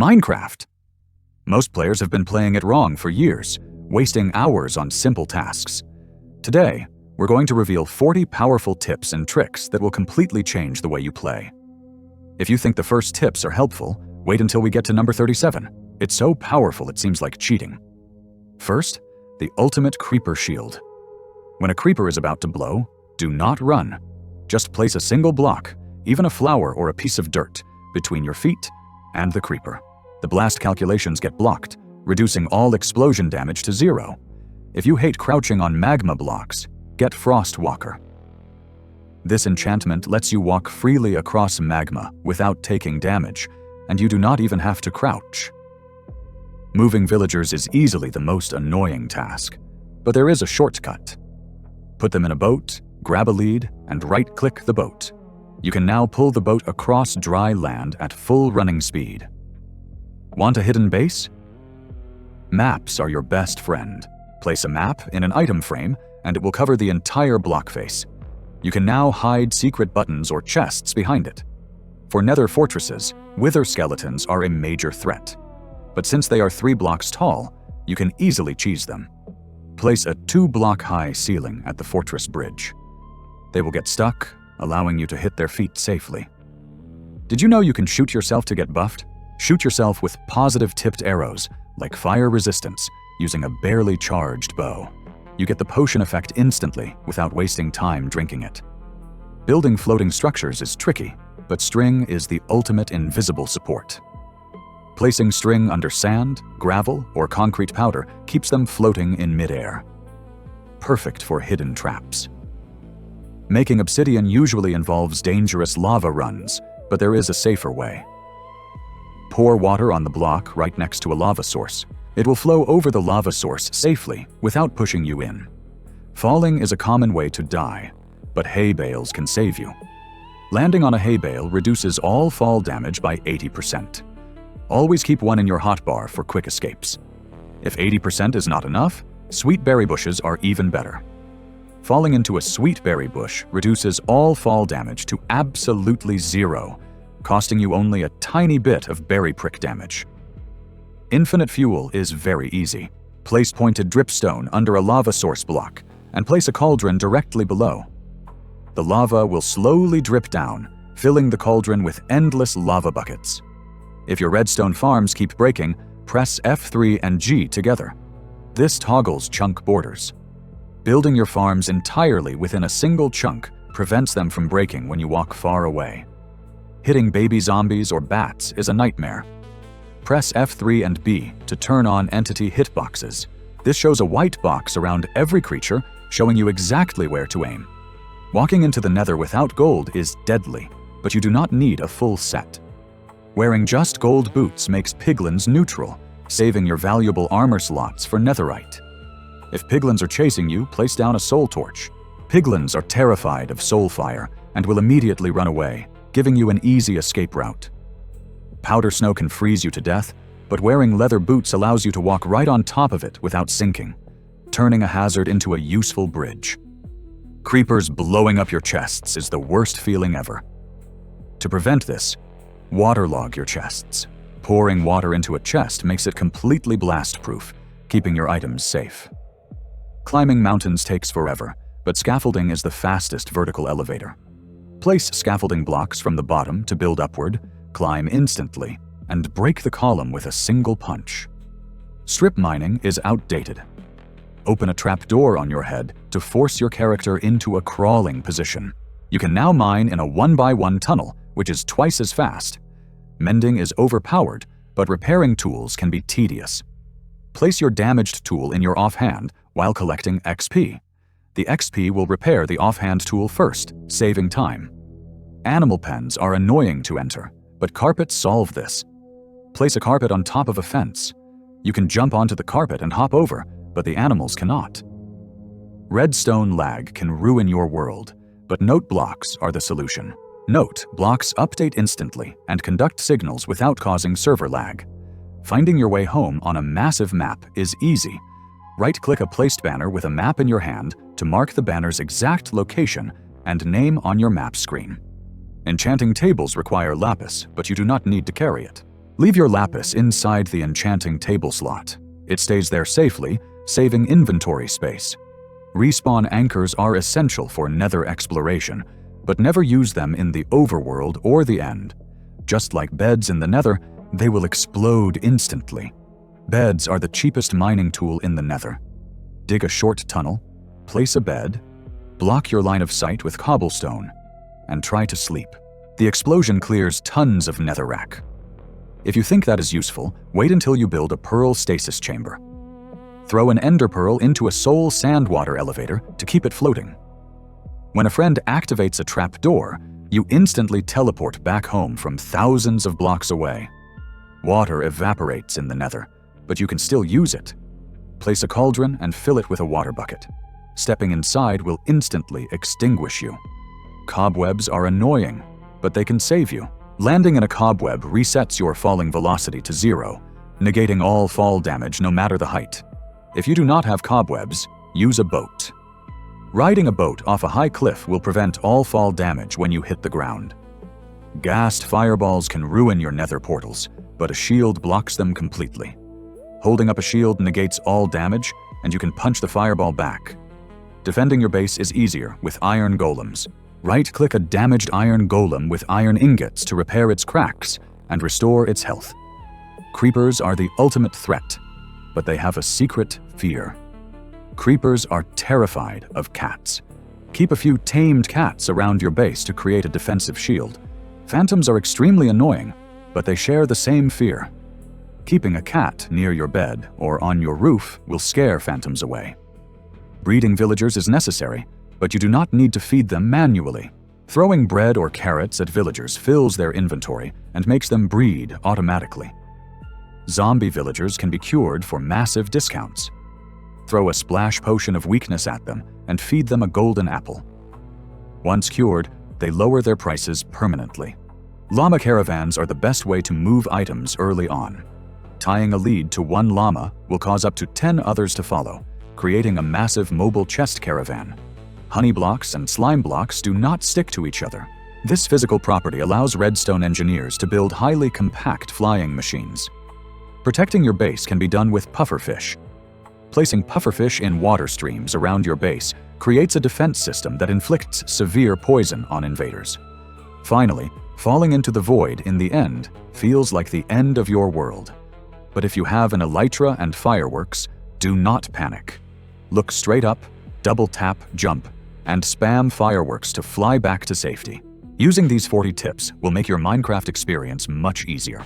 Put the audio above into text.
Minecraft. Most players have been playing it wrong for years, wasting hours on simple tasks. Today, we're going to reveal 40 powerful tips and tricks that will completely change the way you play. If you think the first tips are helpful, wait until we get to number 37. It's so powerful it seems like cheating. First, the ultimate creeper shield. When a creeper is about to blow, do not run. Just place a single block, even a flower or a piece of dirt, between your feet and the creeper. The blast calculations get blocked, reducing all explosion damage to 0. If you hate crouching on magma blocks, get Frost Walker. This enchantment lets you walk freely across magma without taking damage, and you do not even have to crouch. Moving villagers is easily the most annoying task, but there is a shortcut. Put them in a boat, grab a lead, and right-click the boat. You can now pull the boat across dry land at full running speed. Want a hidden base? Maps are your best friend. Place a map in an item frame, and it will cover the entire block face. You can now hide secret buttons or chests behind it. For Nether fortresses, wither skeletons are a major threat. But since they are 3 blocks tall, you can easily cheese them. Place a 2-block-high ceiling at the fortress bridge. They will get stuck, allowing you to hit their feet safely. Did you know you can shoot yourself to get buffed? Shoot yourself with positive tipped arrows, like fire resistance, using a barely charged bow. You get the potion effect instantly without wasting time drinking it. Building floating structures is tricky, but string is the ultimate invisible support. Placing string under sand, gravel, or concrete powder keeps them floating in midair. Perfect for hidden traps. Making obsidian usually involves dangerous lava runs, but there is a safer way. Pour water on the block right next to a lava source. It will flow over the lava source safely without pushing you in. Falling is a common way to die, but hay bales can save you. Landing on a hay bale reduces all fall damage by 80%. Always keep one in your hotbar for quick escapes. If 80% is not enough, sweet berry bushes are even better. Falling into a sweet berry bush reduces all fall damage to absolutely 0, costing you only a tiny bit of berry prick damage. Infinite fuel is very easy. Place pointed dripstone under a lava source block and place a cauldron directly below. The lava will slowly drip down, filling the cauldron with endless lava buckets. If your redstone farms keep breaking, press F3 and G together. This toggles chunk borders. Building your farms entirely within a single chunk prevents them from breaking when you walk far away. Hitting baby zombies or bats is a nightmare. Press F3 and B to turn on entity hitboxes. This shows a white box around every creature, showing you exactly where to aim. Walking into the Nether without gold is deadly, but you do not need a full set. Wearing just gold boots makes piglins neutral, saving your valuable armor slots for netherite. If piglins are chasing you, place down a soul torch. Piglins are terrified of soul fire and will immediately run away, giving you an easy escape route. Powder snow can freeze you to death, but wearing leather boots allows you to walk right on top of it without sinking, turning a hazard into a useful bridge. Creepers blowing up your chests is the worst feeling ever. To prevent this, waterlog your chests. Pouring water into a chest makes it completely blast-proof, keeping your items safe. Climbing mountains takes forever, but scaffolding is the fastest vertical elevator. Place scaffolding blocks from the bottom to build upward, climb instantly, and break the column with a single punch. Strip mining is outdated. Open a trap door on your head to force your character into a crawling position. You can now mine in a 1x1 tunnel, which is twice as fast. Mending is overpowered, but repairing tools can be tedious. Place your damaged tool in your offhand while collecting XP. The XP will repair the offhand tool first, saving time. Animal pens are annoying to enter, but carpets solve this. Place a carpet on top of a fence. You can jump onto the carpet and hop over, but the animals cannot. Redstone lag can ruin your world, but note blocks are the solution. Note blocks update instantly and conduct signals without causing server lag. Finding your way home on a massive map is easy. Right-click a placed banner with a map in your hand to mark the banner's exact location and name on your map screen. Enchanting tables require lapis, but you do not need to carry it. Leave your lapis inside the enchanting table slot. It stays there safely, saving inventory space. Respawn anchors are essential for Nether exploration, but never use them in the overworld or the end. Just like beds in the Nether, they will explode instantly. Beds are the cheapest mining tool in the Nether. Dig a short tunnel, place a bed, block your line of sight with cobblestone, and try to sleep. The explosion clears tons of netherrack. If you think that is useful, wait until you build a pearl stasis chamber. Throw an ender pearl into a soul sandwater elevator to keep it floating. When a friend activates a trap door, you instantly teleport back home from thousands of blocks away. Water evaporates in the Nether, but you can still use it. Place a cauldron and fill it with a water bucket. Stepping inside will instantly extinguish you. Cobwebs are annoying, but they can save you. Landing in a cobweb resets your falling velocity to 0, negating all fall damage no matter the height. If you do not have cobwebs, use a boat. Riding a boat off a high cliff will prevent all fall damage when you hit the ground. Gassed fireballs can ruin your Nether portals, but a shield blocks them completely. Holding up a shield negates all damage, and you can punch the fireball back. Defending your base is easier with iron golems. Right-click a damaged iron golem with iron ingots to repair its cracks and restore its health. Creepers are the ultimate threat, but they have a secret fear. Creepers are terrified of cats. Keep a few tamed cats around your base to create a defensive shield. Phantoms are extremely annoying, but they share the same fear. Keeping a cat near your bed or on your roof will scare phantoms away. Breeding villagers is necessary, but you do not need to feed them manually. Throwing bread or carrots at villagers fills their inventory and makes them breed automatically. Zombie villagers can be cured for massive discounts. Throw a splash potion of weakness at them and feed them a golden apple. Once cured, they lower their prices permanently. Llama caravans are the best way to move items early on. Tying a lead to one llama will cause up to 10 others to follow, creating a massive mobile chest caravan. Honey blocks and slime blocks do not stick to each other. This physical property allows redstone engineers to build highly compact flying machines. Protecting your base can be done with pufferfish. Placing pufferfish in water streams around your base creates a defense system that inflicts severe poison on invaders. Finally, falling into the void in the end feels like the end of your world. But if you have an elytra and fireworks, do not panic. Look straight up, double tap, jump, and spam fireworks to fly back to safety. Using these 40 tips will make your Minecraft experience much easier.